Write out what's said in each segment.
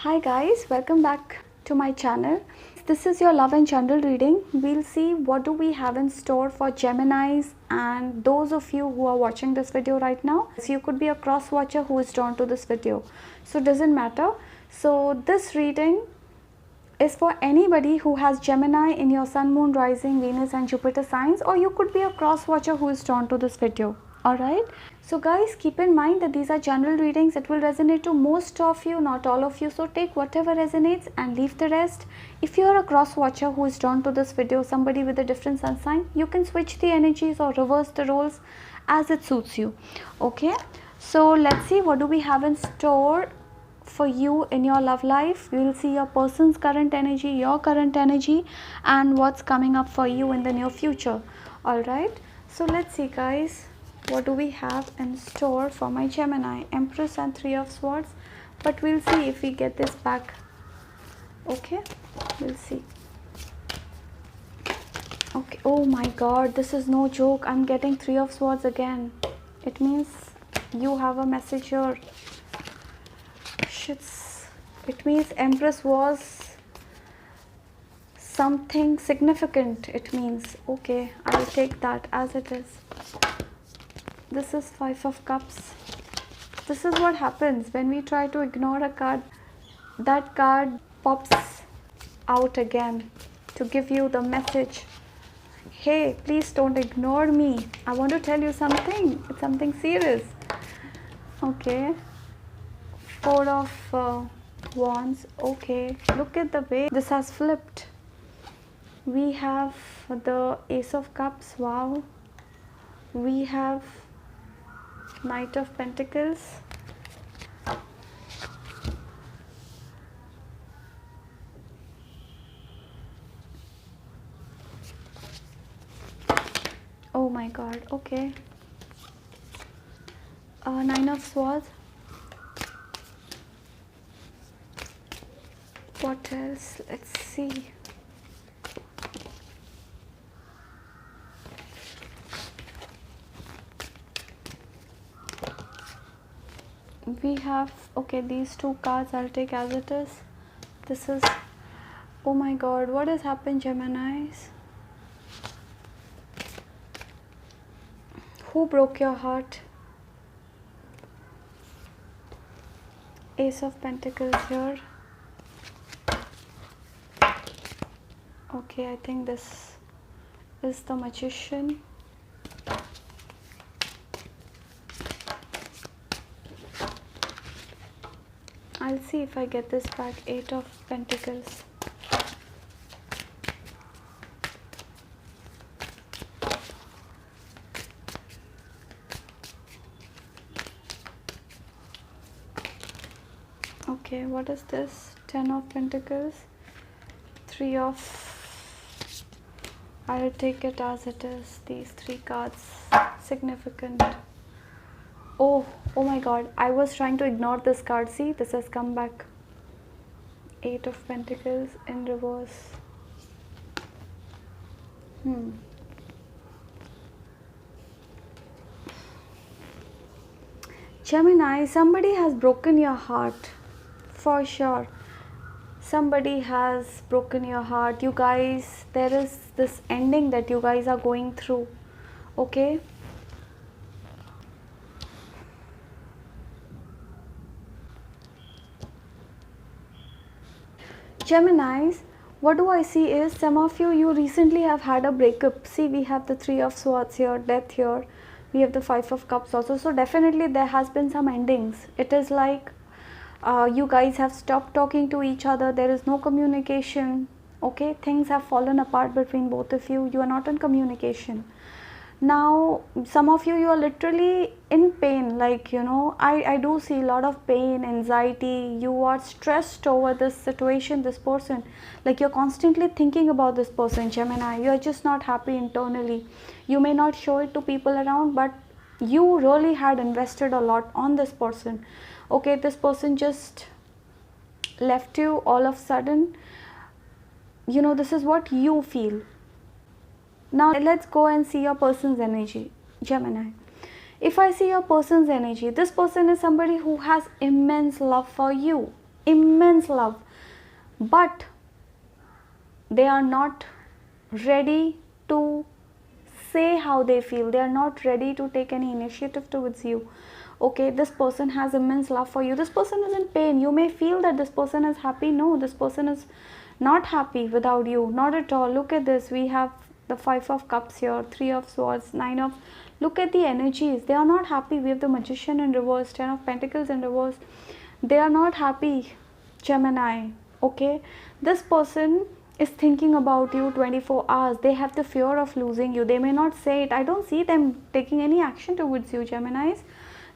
Hi guys, welcome back to my channel. This is your love and general reading. We'll see what do we have in store for Geminis and those of you who are watching this video right now. So you could be a cross watcher who is drawn to this video. So it doesn't matter. So this reading is for anybody who has Gemini in your Sun, Moon, Rising, Venus and Jupiter signs, or you could be a cross watcher who is drawn to this video. Alright, so guys, keep in mind that these are general readings. It will resonate to most of you, not all of you, so take whatever resonates and leave the rest. If you are a cross watcher who is drawn to this video, somebody with a different sun sign, you can switch the energies or reverse the roles as it suits you. Okay, so let's see what do we have in store for you in your love life. We will see your person's current energy, your current energy, and what's coming up for you in the near future. Alright, so let's see guys, what do we have in store for my Gemini? Empress and Three of Swords, but we'll see if we get this back. Okay, we'll see. Okay, oh my god, this is no joke. I'm getting Three of Swords again. It means you have a message here. Shits. It means Empress was something significant. It means, okay, I'll take that as it is. This is Five of Cups. This is what happens when we try to ignore a card. That card pops out again to give you the message. Hey, please don't ignore me. I want to tell you something. It's something serious. Okay. Four of Wands. Okay. Look at the way this has flipped. We have the Ace of Cups. Wow. We have Knight of Pentacles. Oh my god, okay. Nine of Swords. What else? Let's see. We have, okay, these two cards I'll take as it is. This is, oh my god, what has happened, Geminis? Who broke your heart? Ace of Pentacles here. Okay, I think this is the Magician. I'll see if I get this back. Eight of Pentacles. Okay, what is this? Ten of Pentacles. Three of... I'll take it as it is. These three cards. Significant. Oh my god, I was trying to ignore this card. See, this has come back. Eight of Pentacles in reverse. Gemini, somebody has broken your heart. For sure. Somebody has broken your heart. You guys, there is this ending that you guys are going through. Okay? Geminis, what do I see is some of you recently have had a breakup. See, we have the Three of Swords here, Death here. We have the Five of Cups also. So definitely there has been some endings. It is like you guys have stopped talking to each other. There is no communication. Okay, things have fallen apart between both of you. You are not in communication. Now, some of you are literally in pain. Like, you know, I do see a lot of pain, anxiety. You are stressed over this situation, this person. Like, you're constantly thinking about this person, Gemini. You're just not happy internally. You may not show it to people around, but you really had invested a lot on this person. Okay, this person just left you all of a sudden. You know, this is what you feel. Now let's go and see your person's energy, Gemini. If I see your person's energy, this person is somebody who has immense love for you. immense love, but they are not ready to say how they feel. They are not ready to take any initiative towards you. Okay, this person has immense love for you. This person is in pain. You may feel that this person is happy. No, this person is not happy without you. Not at all. Look at this. We have the 5 of Cups here, 3 of Swords, 9 of. Look at the energies. They are not happy. We have the Magician in reverse, 10 of Pentacles in reverse. They are not happy, Gemini. Okay, this person is thinking about you 24 hours. They have the fear of losing you. They may not say it. I don't see them taking any action towards you, Geminis.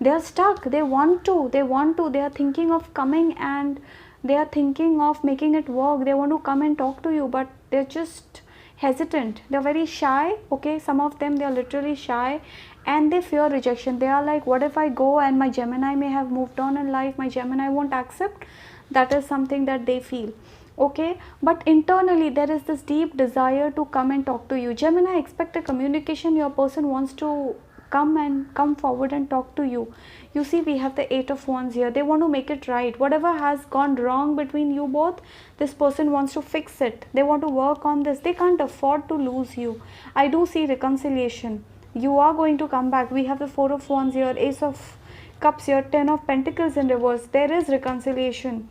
They are stuck. They want to. They are thinking of coming, and they are thinking of making it work. They want to come and talk to you, but they're just hesitant. They're very shy. Okay, some of them, they are literally shy, and they fear rejection. They are like, what if I go and my Gemini may have moved on in life, my Gemini won't accept? That is something that they feel. Okay, but internally there is this deep desire to come and talk to you. Gemini, expect a communication. Your person wants to come forward and talk to you. You see, we have the 8 of Wands here. They want to make it right. Whatever has gone wrong between you both, this person wants to fix it. They want to work on this. They can't afford to lose you. I do see reconciliation. You are going to come back. We have the 4 of Wands here, Ace of Cups here, 10 of Pentacles in reverse. There is reconciliation.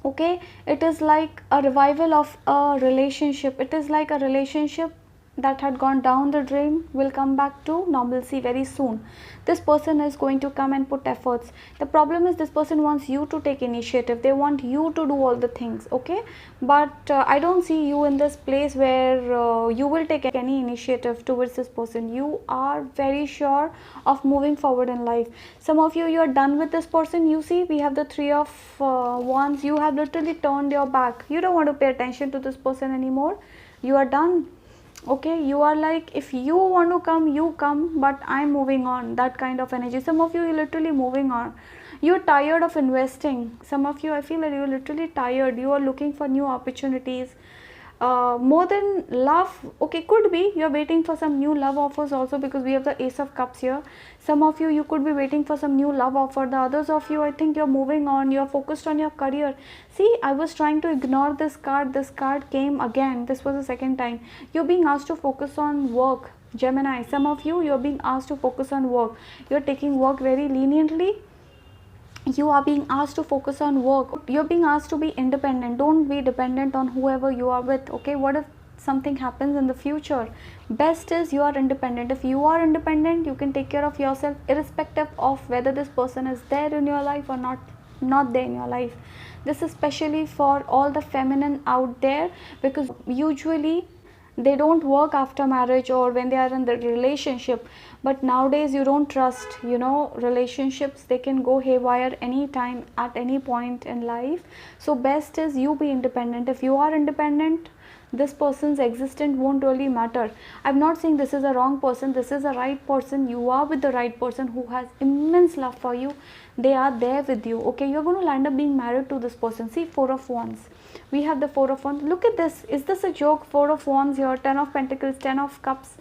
Okay, it is like a revival of a relationship. It is like a relationship that had gone down the drain will come back to normalcy very soon. This person is going to come and put efforts. The problem is, this person wants you to take initiative. They want you to do all the things. Okay, but I don't see you in this place where you will take any initiative towards this person. You are very sure of moving forward in life. Some of you are done with this person. You see, we have the 3 of Wands. You have literally turned your back. You don't want to pay attention to this person anymore. You are done. Okay, you are like, if you want to come, you come, but I'm moving on. That kind of energy. Some of you are literally moving on. You're tired of investing. Some of you, I feel that you're literally tired. You are looking for new opportunities. More than love, okay, could be you're waiting for some new love offers also, because we have the Ace of Cups here. Some of you could be waiting for some new love offer. The others of you, I think you're moving on. You're focused on your career. See, I was trying to ignore this card. This card came again. This was the second time. You're being asked to focus on work, Gemini. Some of you, you're being asked to focus on work. You're taking work very leniently. You are being asked to focus on work. You're being asked to be independent. Don't be dependent on whoever you are with. Okay, what if something happens in the future? Best is you are independent. If you are independent, you can take care of yourself, irrespective of whether this person is there in your life or not there in your life. This is especially for all the feminine out there, because usually they don't work after marriage or when they are in the relationship. But nowadays, you don't trust, relationships. They can go haywire anytime, at any point in life. So best is you be independent. If you are independent, this person's existence won't really matter. I'm not saying this is a wrong person. This is a right person. You are with the right person who has immense love for you. They are there with you. Okay, you're going to land up being married to this person. See, 4 of Wands. We have the 4 of Wands. Look at this. Is this a joke? 4 of Wands here, 10 of Pentacles, 10 of Cups.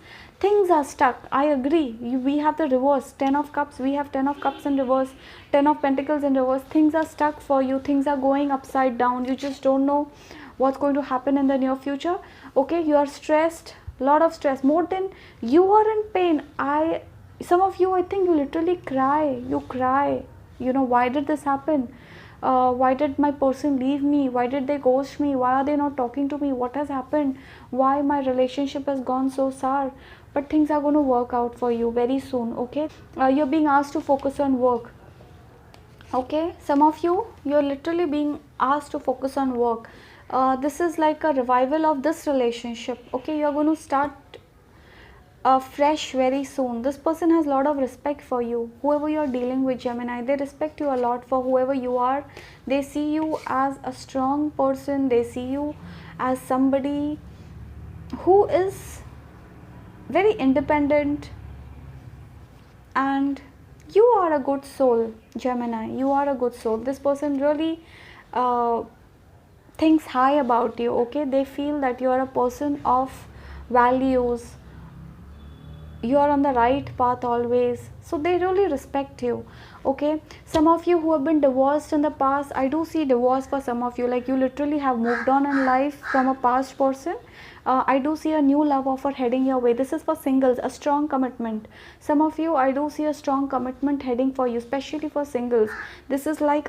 Things are stuck. I agree. We have the reverse, 10 of Cups. We have 10 of Cups in reverse, 10 of Pentacles in reverse. Things are stuck for you. Things are going upside down. You just don't know what's going to happen in the near future. Okay, you are stressed, lot of stress, more than you are in pain. Some of you, I think you literally cry. You cry. Why did this happen? Why did my person leave me? Why did they ghost me? Why are they not talking to me? What has happened? Why my relationship has gone so sour? But things are going to work out for you very soon. Okay, you're being asked to focus on work. Okay, some of you, you're literally being asked to focus on work. This is like a revival of this relationship. Okay, you're going to start fresh very soon. This person has a lot of respect for you. Whoever you're dealing with, Gemini, they respect you a lot for whoever you are. They see you as a strong person. They see you as somebody who is very independent, and you are a good soul, Gemini. You are a good soul. This person really thinks high about you. Okay, they feel that you are a person of values. you are on the right path always, so they really respect you. Okay, some of you who have been divorced in the past, I do see divorce for some of you, like you literally have moved on in life from a past person. I do see a new love offer heading your way. This is for singles, a strong commitment. Some of you, I do see a strong commitment heading for you, especially for singles. This is like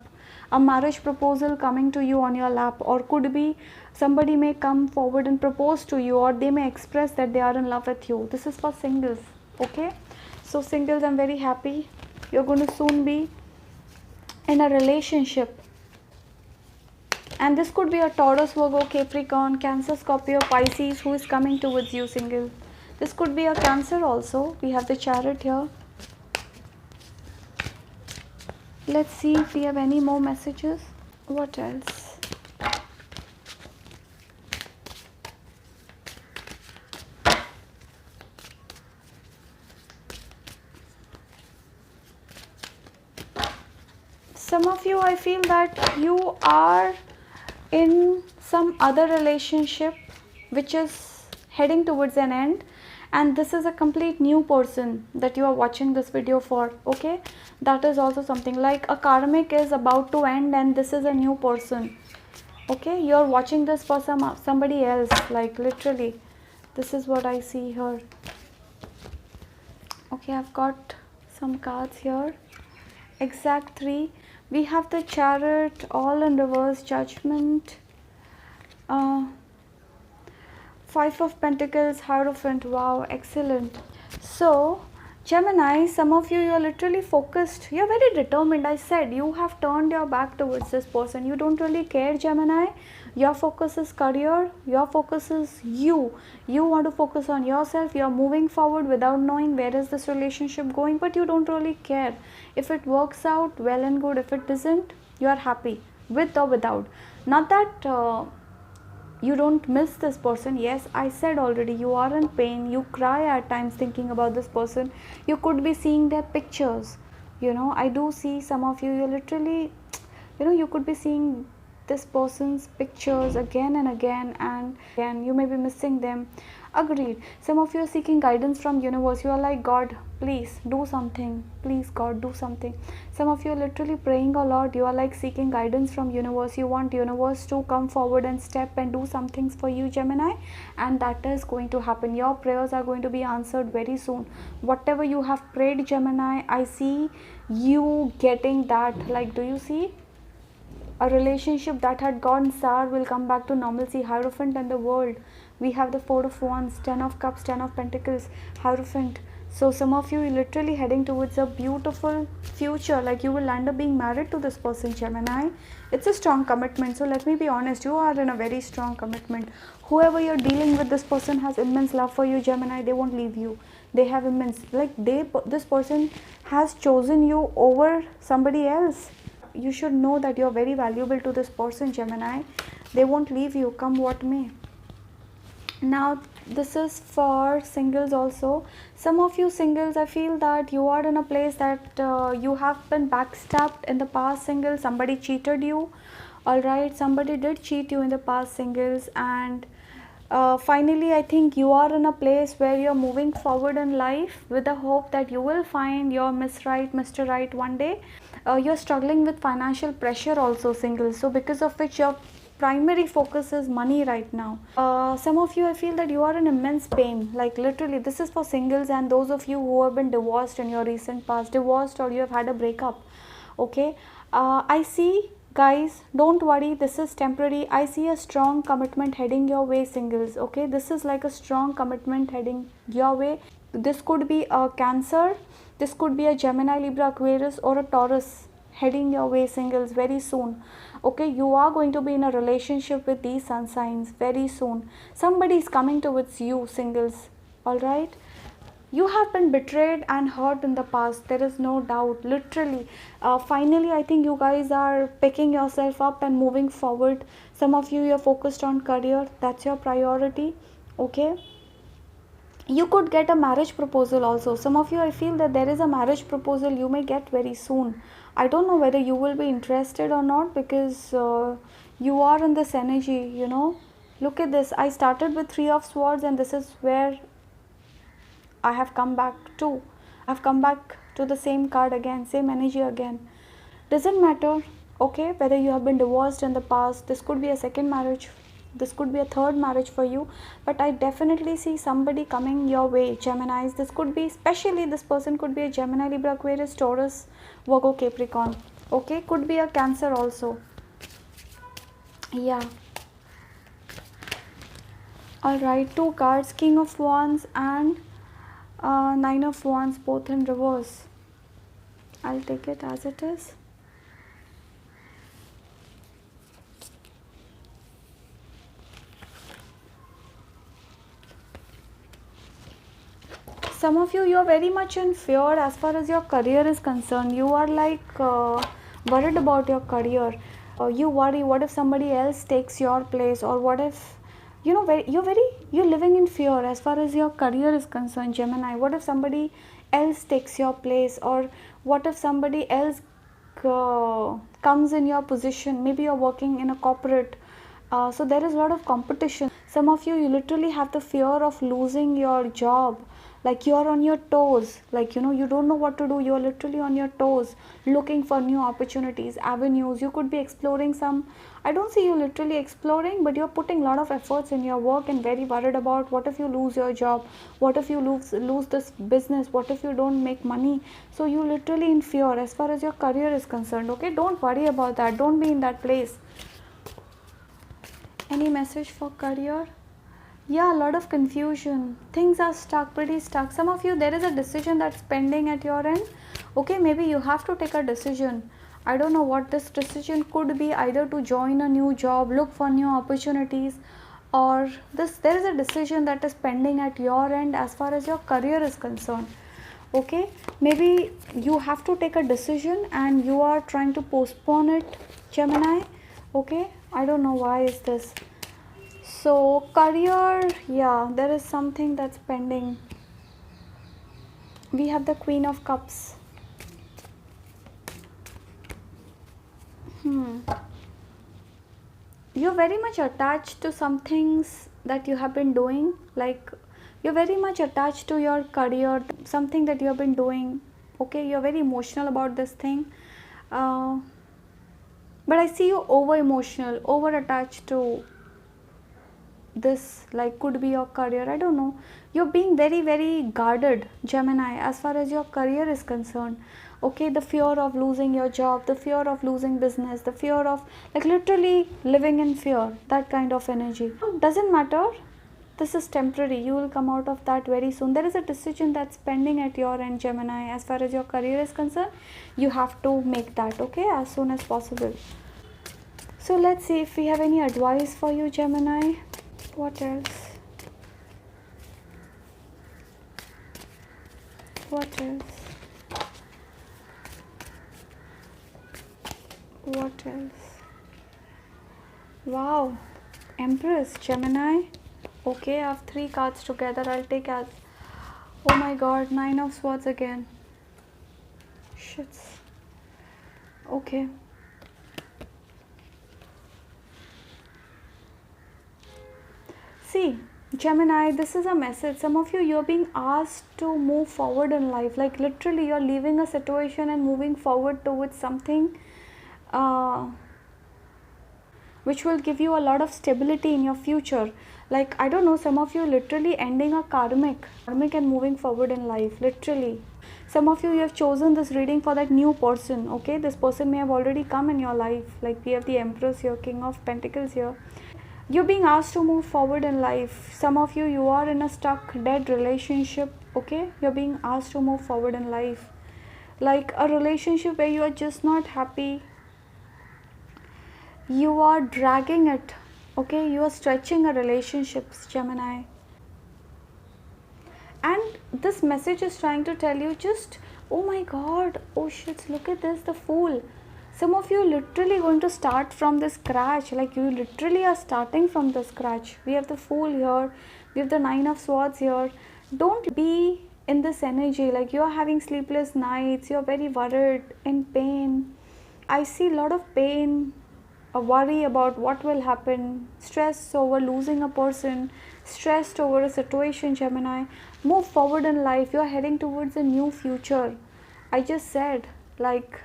a marriage proposal coming to you on your lap, or could be somebody may come forward and propose to you, or they may express that they are in love with you. This is for singles. Okay, so singles, I'm very happy you're going to soon be in a relationship. And this could be a Taurus, Virgo, Capricorn, Cancer, Scorpio, Pisces who is coming towards you, single. This could be a Cancer also. We have the Chariot here. Let's see if we have any more messages. What else? Some of you, I feel that you are in some other relationship which is heading towards an end, and this is a complete new person that you are watching this video for. Okay, that is also something like a karmic is about to end, and this is a new person. Okay, you are watching this for somebody else, like literally. This is what I see here. Okay, I've got some cards here. Exact 3. We have the Chariot, all in reverse, Judgment, 5 of Pentacles, Hierophant. Wow, excellent. So Gemini, some of you are literally focused, you're very determined. I said you have turned your back towards this person. You don't really care, Gemini. Your focus is career, your focus is you want to focus on yourself. You're moving forward without knowing where is this relationship going, but you don't really care. If it works out, well and good. If it doesn't, you are happy with or without. Not that you don't miss this person. Yes, I said already, you are in pain, you cry at times thinking about this person. You could be seeing their pictures, I do see some of you, you're literally, you could be seeing this person's pictures again and again, and again you may be missing them. Agreed. Some of you are seeking guidance from universe. You are like, God, please do something. Please, God, do something. Some of you are literally praying a lot. You are like seeking guidance from universe. You want universe to come forward and step and do some things for you, Gemini, and that is going to happen. Your prayers are going to be answered very soon. Whatever you have prayed, Gemini, I see you getting that. Like, do you see? A relationship that had gone sour will come back to normalcy. Hierophant and the World. We have the 4 of Wands, 10 of Cups, 10 of Pentacles, Hierophant. So some of you are literally heading towards a beautiful future. Like you will end up being married to this person, Gemini. It's a strong commitment. So let me be honest, you are in a very strong commitment. Whoever you're dealing with, this person has immense love for you, Gemini. They won't leave you. They have immense, like this person has chosen you over somebody else. You should know that you're very valuable to this person, Gemini. They won't leave you, come what may. Now this is for singles also. Some of you singles, I feel that you are in a place that you have been backstabbed in the past, singles. Somebody cheated you. Alright, somebody did cheat you in the past, singles, and finally I think you are in a place where you're moving forward in life with the hope that you will find your Miss Right, Mr. Right one day. You're struggling with financial pressure also, singles, so because of which your primary focus is money right now. Some of you, I feel that you are in immense pain, like literally. This is for singles and those of you who have been divorced in your recent past, divorced, or you have had a breakup. Okay, I see, guys, don't worry, this is temporary. I see a strong commitment heading your way, singles. Okay, this is like a strong commitment heading your way. This could be a Cancer, this could be a Gemini, Libra, Aquarius, or a Taurus heading your way, singles, very soon. Okay, you are going to be in a relationship with these sun signs very soon. Somebody is coming towards you, singles. Alright, you have been betrayed and hurt in the past, there is no doubt, literally. Finally, I think you guys are picking yourself up and moving forward. Some of you are focused on career, that's your priority. Okay, you could get a marriage proposal also. Some of you, I feel that there is a marriage proposal you may get very soon. I don't know whether you will be interested or not, because you are in this energy, Look at this. I started with 3 of Swords, and this is where I have come back to. I've come back to the same card again, same energy again. Doesn't matter, okay, whether you have been divorced in the past. This could be a second marriage, this could be a third marriage for you, but I definitely see somebody coming your way, Geminis. This could be, especially this person could be a Gemini, Libra, Aquarius, Taurus, Virgo, Capricorn, okay, could be a Cancer also. Yeah. Alright, two cards, King of Wands and Nine of Wands, both in reverse. I'll take it as it is. Some of you are very much in fear as far as your career is concerned. You are like worried about your career. You worry, what if somebody else takes your place, or what if, you know, you're living in fear as far as your career is concerned, Gemini. What if somebody else takes your place, or what if somebody else comes in your position? Maybe you're working in a corporate, so there is a lot of competition. Some of you literally have the fear of losing your job. Like you're on your toes, like, you know, you don't know what to do. You're literally on your toes looking for new opportunities, avenues. You could be exploring some, I don't see you literally exploring, but you're putting a lot of efforts in your work and very worried about what if you lose your job, what if you lose this business, what if you don't make money. So you literally in fear as far as your career is concerned, okay? Don't worry about that, don't be in that place. Any message for career? Yeah, a lot of confusion. Things are stuck, pretty stuck. Some of you, there is a decision that's pending at your end. Okay, maybe you have to take a decision. I don't know what this decision could be, either to join a new job, look for new opportunities, or there is a decision that is pending at your end as far as your career is concerned. Okay, maybe you have to take a decision and you are trying to postpone it, Gemini. Okay, I don't know why is this. So career, yeah, there is something that's pending. We have the Queen of Cups. You're very much attached to some things that you have been doing. Like you're very much attached to your career, something that you have been doing. Okay, you're very emotional about this thing. But I see you over emotional, over attached to this, like could be your career. I don't know, you're being very guarded, Gemini, as far as your career is concerned. Okay, the fear of losing your job, the fear of losing business, the fear of like literally living in fear, that kind of energy. Doesn't matter, this is temporary, you will come out of that very soon. There is a decision that's pending at your end, Gemini, as far as your career is concerned. You have to make that, okay, as soon as possible. So let's see if we have any advice for you, Gemini. What else? What else? What else? Wow, Empress, Gemini. Okay, I have 3 cards together. I'll take as, oh my god, 9 of Swords again. Shits. Okay. See, Gemini, this is a message. Some of you're being asked to move forward in life. Like literally, you're leaving a situation and moving forward towards something which will give you a lot of stability in your future. Like, I don't know, some of you literally ending a karmic and moving forward in life, literally. Some of you have chosen this reading for that new person, okay? This person may have already come in your life. Like we have the Empress here, King of Pentacles here. You're being asked to move forward in life. Some of you are in a stuck, dead relationship, okay? You're being asked to move forward in life. Like a relationship where you are just not happy. You are dragging it, okay? You are stretching a relationship, Gemini. And this message is trying to tell you just, oh my god, oh shit, look at this, the Fool. Some of you literally going to start from the scratch. Like you literally are starting from the scratch. We have the Fool here. We have the 9 of Swords here. Don't be in this energy. Like you are having sleepless nights. You're very worried, in pain. I see a lot of pain. a worry about what will happen, stress over losing a person, stressed over a situation, Gemini. Move forward in life. You're heading towards a new future. I just said, like,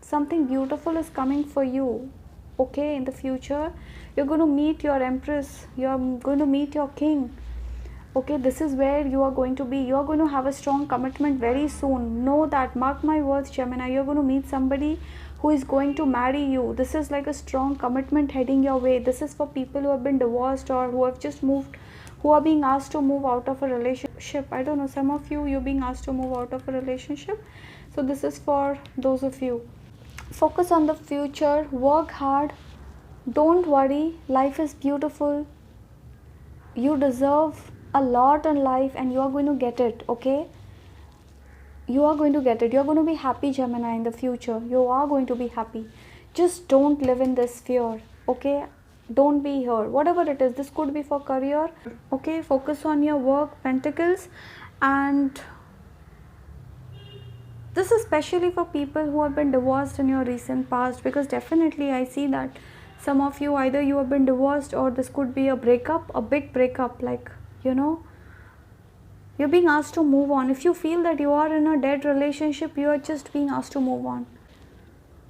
something beautiful is coming for you. Okay, in the future, you're going to meet your empress, you're going to meet your king. Okay, this is where you are going to be. You are going to have a strong commitment very soon. Know that, mark my words, Gemini, you're going to meet somebody who is going to marry you. This is like a strong commitment heading your way. This is for people who have been divorced or who have just moved, who are being asked to move out of a relationship. I don't know, some of you, you're being asked to move out of a relationship. So this is for those of you. Focus on the future, work hard, don't worry, life is beautiful. You deserve a lot in life and you are going to get it. Okay, you are going to get it. You're going to be happy, Gemini, in the future. You are going to be happy. Just don't live in this fear. Okay, don't be here, whatever it is. This could be for career. Okay, focus on your work, Pentacles. And this is especially for people who have been divorced in your recent past, because definitely I see that some of you, either you have been divorced or this could be a breakup, a big breakup, like, you're being asked to move on. If you feel that you are in a dead relationship, you are just being asked to move on.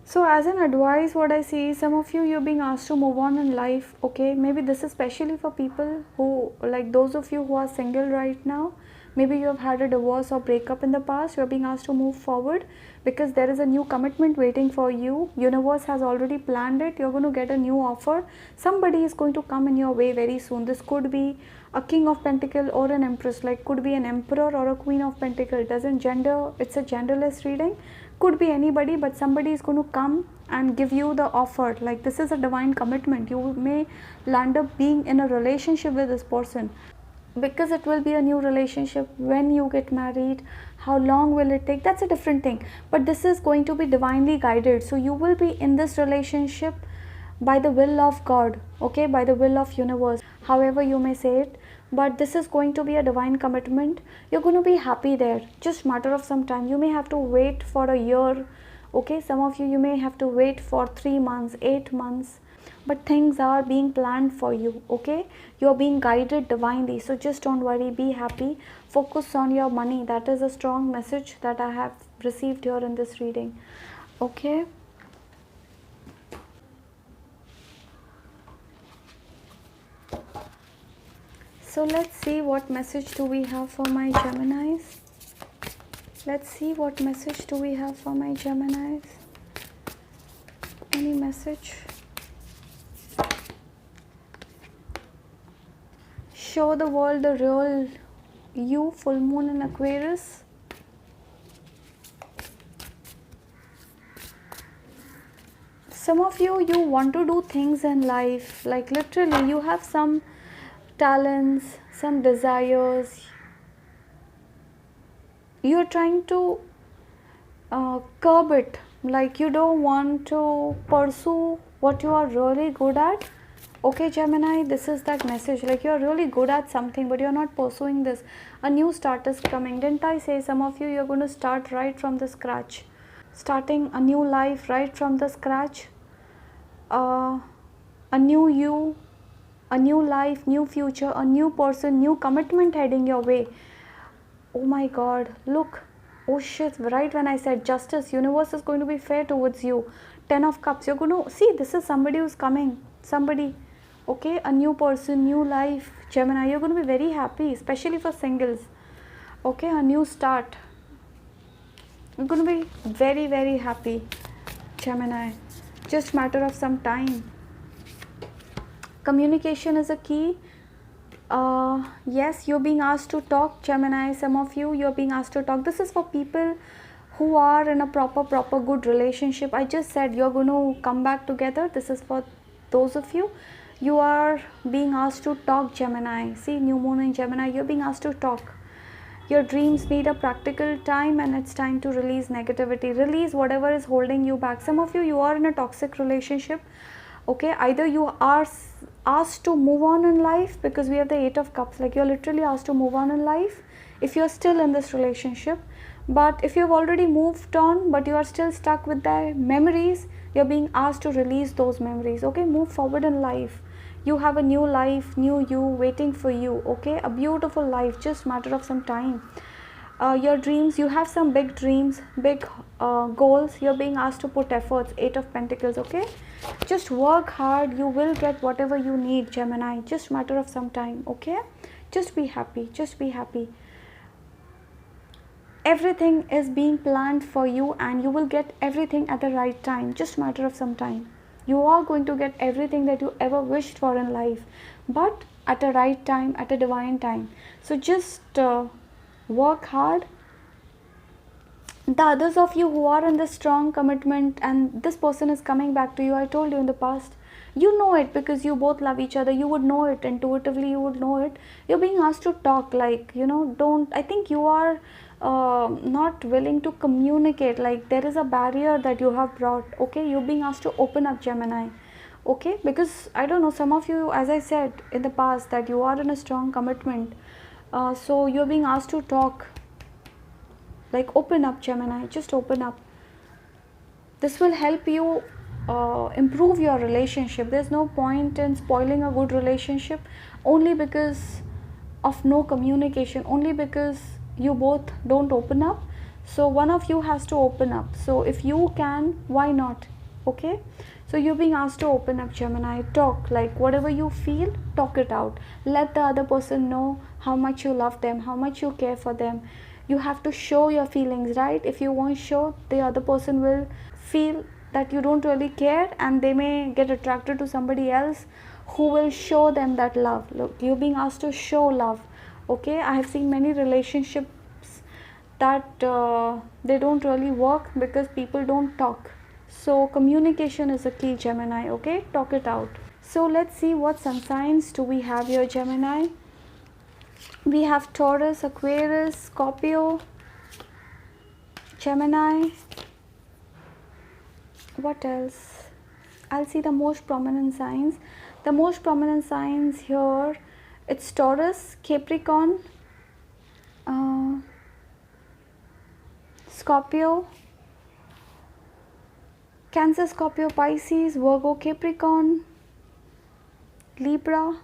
So as an advice, what I see is, some of you, you're being asked to move on in life. Okay, maybe this is especially for people who, like those of you who are single right now. Maybe you have had a divorce or breakup in the past. You're being asked to move forward because there is a new commitment waiting for you. Universe has already planned it. You're going to get a new offer. Somebody is going to come in your way very soon. This could be a king of pentacle or an empress, like could be an emperor or a queen of pentacle. It doesn't gender, it's a genderless reading. Could be anybody, but somebody is going to come and give you the offer. Like, this is a divine commitment. You may land up being in a relationship with this person, because it will be a new relationship. When you get married, how long will it take, that's a different thing, but this is going to be divinely guided. So you will be in this relationship by the will of God, okay, by the will of universe, however you may say it, but this is going to be a divine commitment. You're going to be happy there, just matter of some time. You may have to wait for a year, okay, some of you, you may have to wait for 3 months, 8 months, but things are being planned for you. Okay, you're being guided divinely, so just don't worry, be happy, focus on your money. That is a strong message that I have received here in this reading. Okay, so let's see what message do we have for my Geminis. Let's see what message do we have for my Geminis. Any message? Show the world the real you, full moon in Aquarius. Some of you, you want to do things in life, like literally you have some talents, some desires. You're trying to curb it, like you don't want to pursue what you are really good at. Okay, Gemini, this is that message, like you're really good at something but you're not pursuing this. A new start is coming. Didn't I say some of you, you're going to start right from the scratch, starting a new life right from the scratch, a new you, a new life, new future, a new person, new commitment heading your way. Oh my God, look, oh shit, right when I said justice, universe is going to be fair towards you. 10 of Cups, you're going to see, this is somebody who's coming, somebody, okay, a new person, new life. Gemini, you're going to be very happy, especially for singles. Okay, a new start. You're going to be very, very happy, Gemini. Just matter of some time. Communication is a key. Yes, you're being asked to talk, Gemini. Some of you, you're being asked to talk. This is for people who are in a proper good relationship. I just said you're going to come back together. This is for those of you. You are being asked to talk, Gemini. See, new moon in Gemini, you're being asked to talk. Your dreams need a practical time, and it's time to release negativity. Release whatever is holding you back. Some of you, you are in a toxic relationship. Okay, either you are asked to move on in life, because we have the 8 of Cups, like you're literally asked to move on in life if you're still in this relationship. But if you've already moved on but you are still stuck with the memories, You're being asked to release those memories. Okay, move forward in life. You have a new life, new you waiting for you. Okay, a beautiful life, just matter of some time. Your dreams, you have some big dreams, big goals. You're being asked to put efforts. 8 of Pentacles. Okay, just work hard, you will get whatever you need, Gemini, just matter of some time. Okay, just be happy, just be happy. Everything is being planned for you and you will get everything at the right time, just matter of some time. You are going to get everything that you ever wished for in life, but at a right time, at a divine time. So just work hard. The others of you who are in this strong commitment and this person is coming back to you, I told you in the past, you know it because you both love each other. You would know it intuitively, you would know it. You're being asked to talk, like, don't, I think you are not willing to communicate, like there is a barrier that you have brought. Okay, you're being asked to open up, Gemini. Okay, because I don't know, some of you, as I said in the past, that you are in a strong commitment, so you're being asked to talk, like open up, Gemini, just open up. This will help you improve your relationship. There's no point in spoiling a good relationship only because of no communication, only because you both don't open up. So one of you has to open up. So if you can, why not? Okay, so you're being asked to open up, Gemini. Talk, like whatever you feel, talk it out. Let the other person know how much you love them, how much you care for them. You have to show your feelings, right? If you won't show, the other person will feel that you don't really care and they may get attracted to somebody else who will show them that love. Look, you're being asked to show love. Okay, I have seen many relationships that they don't really work because people don't talk. So communication is a key, Gemini. Okay, talk it out. So let's see what sun signs do we have here, Gemini. We have Taurus, Aquarius, Scorpio, Gemini. What else? I'll see the most prominent signs. The most prominent signs here, it's Taurus, Capricorn, Scorpio, Cancer, Scorpio, Pisces, Virgo, Capricorn, Libra.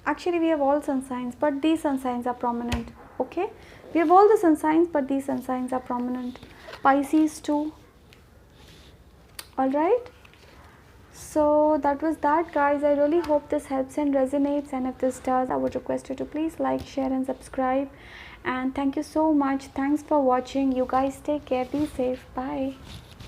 Actually, we have all sun signs, but these sun signs are prominent. Okay, we have all the sun signs, but these sun signs are prominent. Pisces too. All right, so that was that, guys. I really hope this helps and resonates, and if this does, I would request you to please like, share and subscribe. And thank you so much. Thanks for watching. You guys take care, be safe, bye.